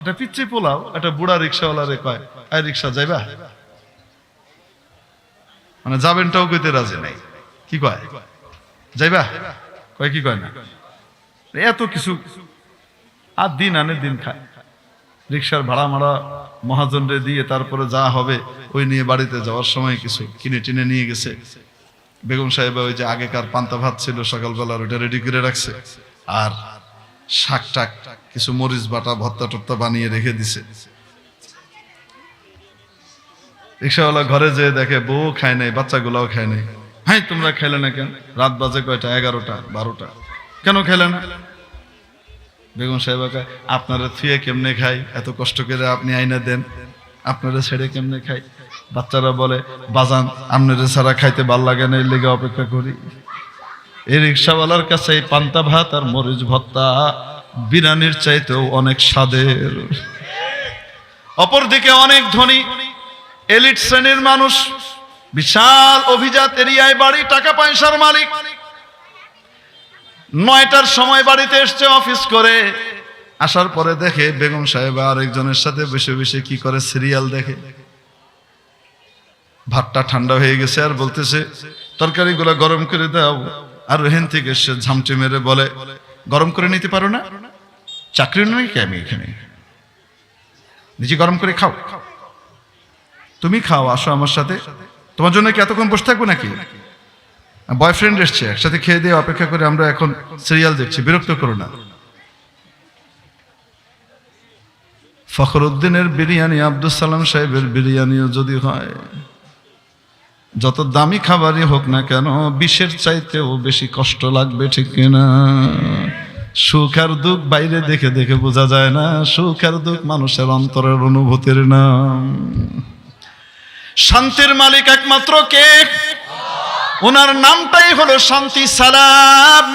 এটা পিচ্ছি পোলাও, একটা বুড়া রিক্সাওয়ালারে কয়, এই রিক্সা যাইবা? মানে যাবেনটাও কইতে রাজি নাই। কি কয়? যাইবা? কয় কি কয় না। এত কিছু আর দিন আনে দিন খায়। রিক্সার ভাড়া মারা মহাজনরে দিয়ে তারপরে যা হবে ওই নিয়ে বাড়িতে যাওয়ার সময় কিছু কিনে টিনে নিয়ে গেছে। বেগম সাহেব ওই যে আগেকার পান্তা ভাত ছিল সকালবেলার, ওটা রেডি করে রাখছে, আর শাক টাক কিছু মরিচ বাটা ভর্তা টর্তা বানিয়ে রেখে দিছে। রিক্সাওয়ালা ঘরে যেয়ে দেখে বউ খায় নাই, বাচ্চাগুলাও খায় নাই। হ্যাঁ, তোমরা খেলে না কেন? রাত বাজে কয়টা? 11টা 12টা। কেন খেলে না? বেগম সাহেব আপনারা থুয়ে কেমনে খাই? এত কষ্ট করে আপনি আইনা দেন, আপনারা ছেড়ে কেমনে খাই? বাচ্চারা বলে, বাজান আপনারা ছাড়া খাইতে ভাল লাগে না, এর লেগে অপেক্ষা করি। এই রিক্সাওয়ালার কাছে এই পান্তা ভাত আর মরিচ ভর্তা বিরিয়ানির চাইতেও অনেক স্বাদের। অপরদিকে অনেক ধনী এলিট শ্রেণীর মানুষ, বিশাল অভিজাত এরিয়ায় বাড়ি, টাকা পয়সার মালিক, 9টার সময় বাড়িতে এসছে অফিস করে। আসার পরে দেখে বেগম সাহেব আরেকজনের সাথে বসে বসে কি করে, সিরিয়াল দেখে। ভাতটা ঠান্ডা হয়ে গেছে আর বলতেছে, তরকারিগুলো গরম করে দাও। আর ওখান থেকে সে ঝামটি মেরে বলে, গরম করে নিতে পারো না? চাকরি নয় কি আমি এখানে? নিজে গরম করে খাও। তুমি খাও, আসো আমার সাথে। তোমার জন্য কি এতক্ষণ বসে থাকবো নাকি? বয়ফ্রেন্ড এসছে, একসাথে খেয়ে দিয়ে অপেক্ষা করে আমরা এখন সিরিয়াল দেখছি, বিরক্ত করো না। ফখরুদ্দিনের বিরিয়ানি, আব্দুল সালাম সাহেবের বিরিয়ানিও যদি হয়, যত দামি খাবারই হোক না কেন, বিষের চাইতেও বেশি কষ্ট লাগবে, ঠিক কিনা? সুখ আর দুঃখ বাইরে দেখে দেখে বোঝা যায় না, সুখ আর দুঃখ মানুষের অন্তরের অনুভূতির নাম। শান্তির মালিক একমাত্র কে? ওনার নামটাই হলো শান্তি। সালাম,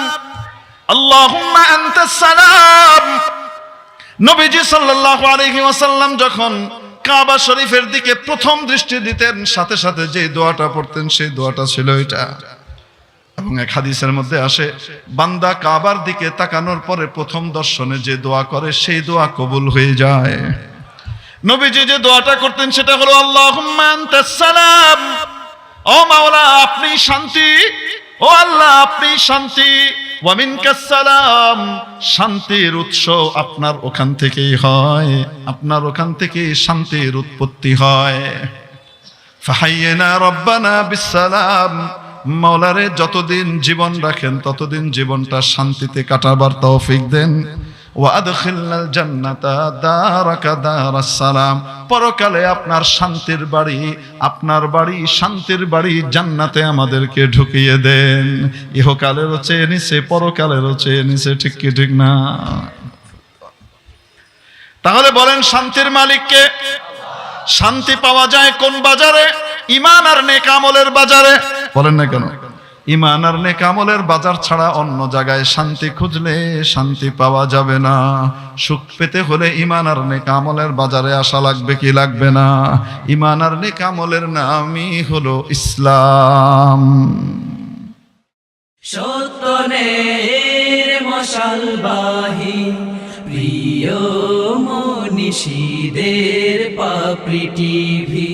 আল্লাহুম্মা আনতাস সালাম। নবীজি সাল্লাল্লাহু আলাইহি ওয়াসাল্লাম যখন কাবা শরীফের দিকে প্রথম দৃষ্টি দিতেন, সাথে সাথে যে দোয়াটা পড়তেন সেই দোয়াটা ছিল এটা। এবং এক হাদিসের মধ্যে আসে, বান্দা কাবার দিকে তাকানোর পরে প্রথম দর্শনে যে দোয়া করে সেই দোয়া কবুল হয়ে যায়। নবীজি যে দোয়াটা করতেন সেটা হলো, আল্লাহুম্মা আনতাস সালাম, ও মাওলা আপনি শান্তি, ও আল্লাহ আপনি শান্তি, ওয়া মিনকাস সালাম, শান্তির উৎস আপনার ওখান থেকেই হয়, আপনার ওখান থেকেই শান্তির উৎপত্তি হয়। ফাহাইয়িনা রাব্বানা বিসসালাম, মাওলারে যতদিন জীবন রাখেন ততদিন জীবনটা শান্তিতে কাটাবার তৌফিক দেন। ওয়া আদখিলনাল জান্নাতা দারাকা দারাস সালাম, পরকালে আপনার শান্তির বাড়ি, আপনার বাড়ি শান্তির বাড়ি জান্নাতে আমাদেরকে ঢুকিয়ে দেন। ইহকালেরও চেয়ে নিছে, পরকালেরও চেয়ে নিছে, ঠিক কি ঠিক না? তাহলে বলেন শান্তির মালিককে? শান্তি পাওয়া যায় কোন বাজারে? ঈমান আর নেক আমলের বাজারে। বলেন না কেন? ঈমান আর নেক আমলের বাজার ছাড়া অন্য জায়গায় শান্তি খুঁজলে শান্তি পাওয়া যাবে না। সুখ পেতে হলে ঈমান আর নেক আমলের বাজারে আসা লাগবে কি লাগবে না? ঈমান আর নেক আমলের নামই হলো ইসলাম। সত্যের মশালবাহী প্রিয় মনীষীদের পাপড়ি টিভি।